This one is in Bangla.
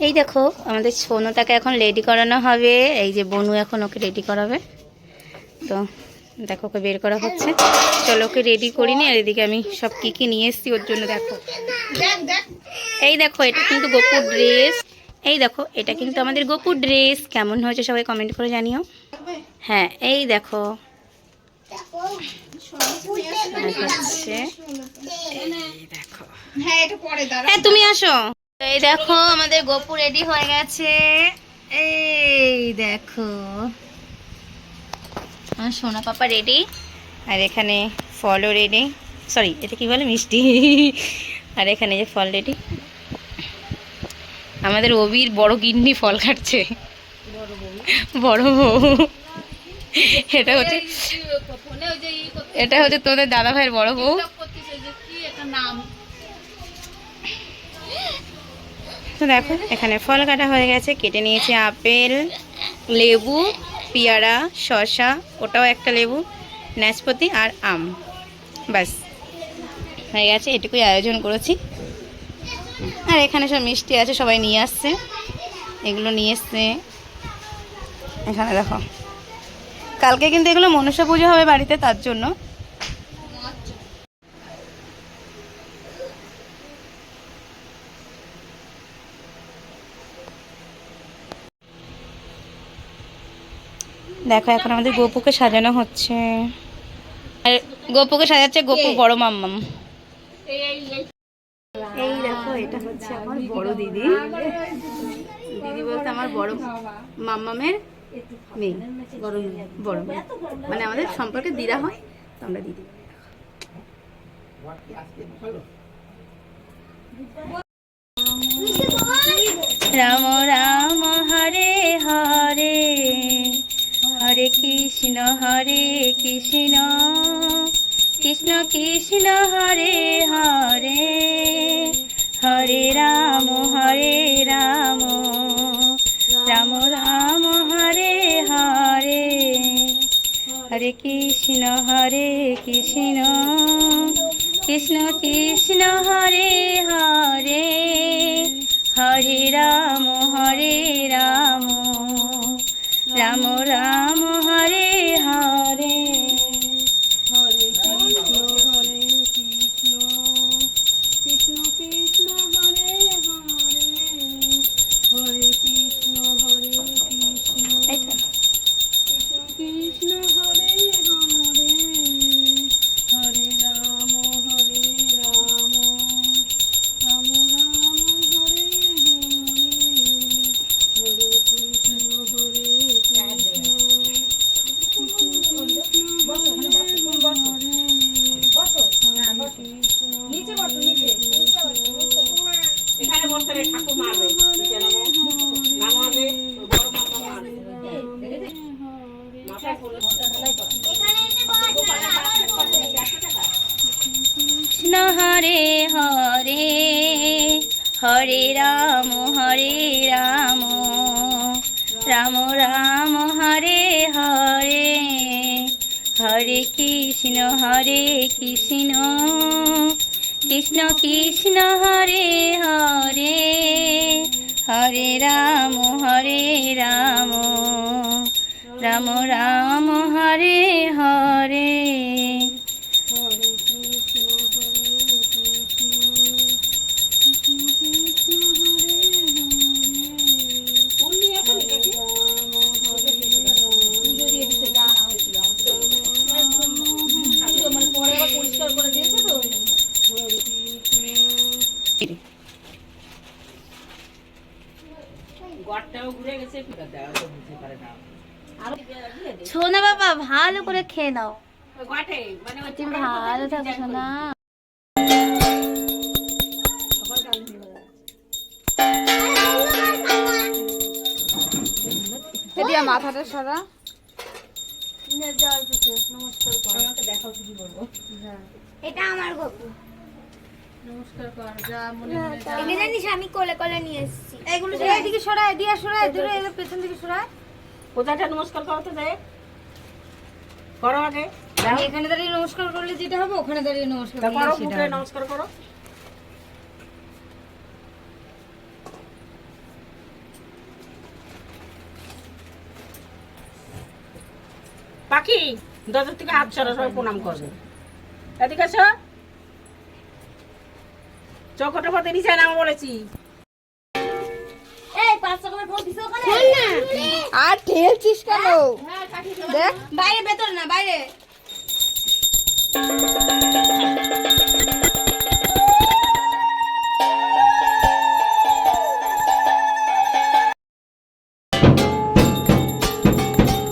এই দেখো আমাদের সোনুটাকে এখন রেডি করানো হবে। এই যে বনু এখন ওকে রেডি করাবে। তো দেখো ওকে বের করা হচ্ছে। চলো ওকে রেডি করিনি। আর এদিকে আমি সব কি নিয়ে এসেছি ওর জন্য। দেখো এই দেখো এটা কিন্তু গোপুর ড্রেস। এই দেখো এটা কিন্তু আমাদের গোপুর ড্রেস। কেমন হয়েছে সবাই কমেন্ট করে জানিও। হ্যাঁ এই দেখো দেখো, হ্যাঁ তুমি আসো। এই দেখো আমাদের গোপু রেডি হয়ে গেছে। এই দেখো আমার সোনা পাপা রেডি। আর এখানে ফলও রেডি, সরি এটা কি বলে মিষ্টি। আর এখানে যে ফল রেডি। আমাদের অবির বড় গিন্নি ফল কাটছে, বড় বউ। এটা হচ্ছে তোদের দাদা ভাইয়ের বড় বউ। তো দেখো এখানে ফল কাটা হয়ে গেছে। কেটে নিয়েছি আপেল, লেবু, পেয়ারা, শসা, ওটাও একটা লেবু, নাশপাতি আর আম। ব্যাস হয়ে গেছে, এটুকুই আয়োজন করেছি। আর এখানে সব মিষ্টি আছে, সবাই নিয়ে আসছে, এগুলো নিয়ে এসছে। এখানে দেখো কালকে কিন্তু এগুলো মনসা পুজো হবে বাড়িতে, তার জন্য। দেখো এখন আমাদের গোপুকে সাজানো হচ্ছে। আর গোপুকে সাজাচ্ছে গোপুর বড় মাম্মাম। এই দেখো এটা হচ্ছে আমার বড় দিদি। দিদি বলতে আমার বড় মাম্মামের মেয়ে, বড় মেয়ে, মানে আমাদের সম্পর্কে দিদা হয়, তো আমরা দিদি। রাম রাম হরে হরে, হরে কৃষ্ণ কৃষ্ণ কৃষ্ণ হরে হরে, হরে রাম রাম রাম হরে হরে, হরে কৃষ্ণ কৃষ্ণ কৃষ্ণ হরে হরে, হরে রাম রাম রাম হরে হরে, হরে কৃষ্ণ কৃষ্ণ কৃষ্ণ হরে হরে, হরে কৃষ্ণ কৃষ্ণ কৃষ্ণ হরে হরে, হরে রাম রাম রাম হরে হরে, হরে কৃষ্ণ কৃষ্ণ হরে হরে, হরে রাম রাম রাম হরে হরে, হরে কৃষ্ণ কৃষ্ণ কৃষ্ণ হরে হরে, হরে রাম রাম রাম হরে হরে, হরে কৃষ্ণ সোনা বাবা ভালো করে খেয়ে নাও, তুমি ভালো থাকো সোনা। মাথাটা সরা, এটা আমার গপু। নমস্কার কর, যা মনে মনে জানিস আমি কোলে কোলে নিয়ে এসেছি। এগুলো এদিকে সরায়, দিয়া সরায়, দূরে এর পেছন দিকে সরায়। কোথাটা নমস্কার করো তো দেখ, করো আগে। এখানে দাঁড়িয়ে নমস্কার করলে যেটা হবে, ওখানে দাঁড়িয়ে নমস্কার করলে সেটা হবে। নমস্কার করো। পাখি দরজার থেকে হাত সরা, সবাই প্রণাম করবে। এদিকে এসো, চৌকোটা পথে নিচে নামা বলেছি। আর ঠেলছিস কেন? দেখ বাইরে, ভেতর না, বাইরে।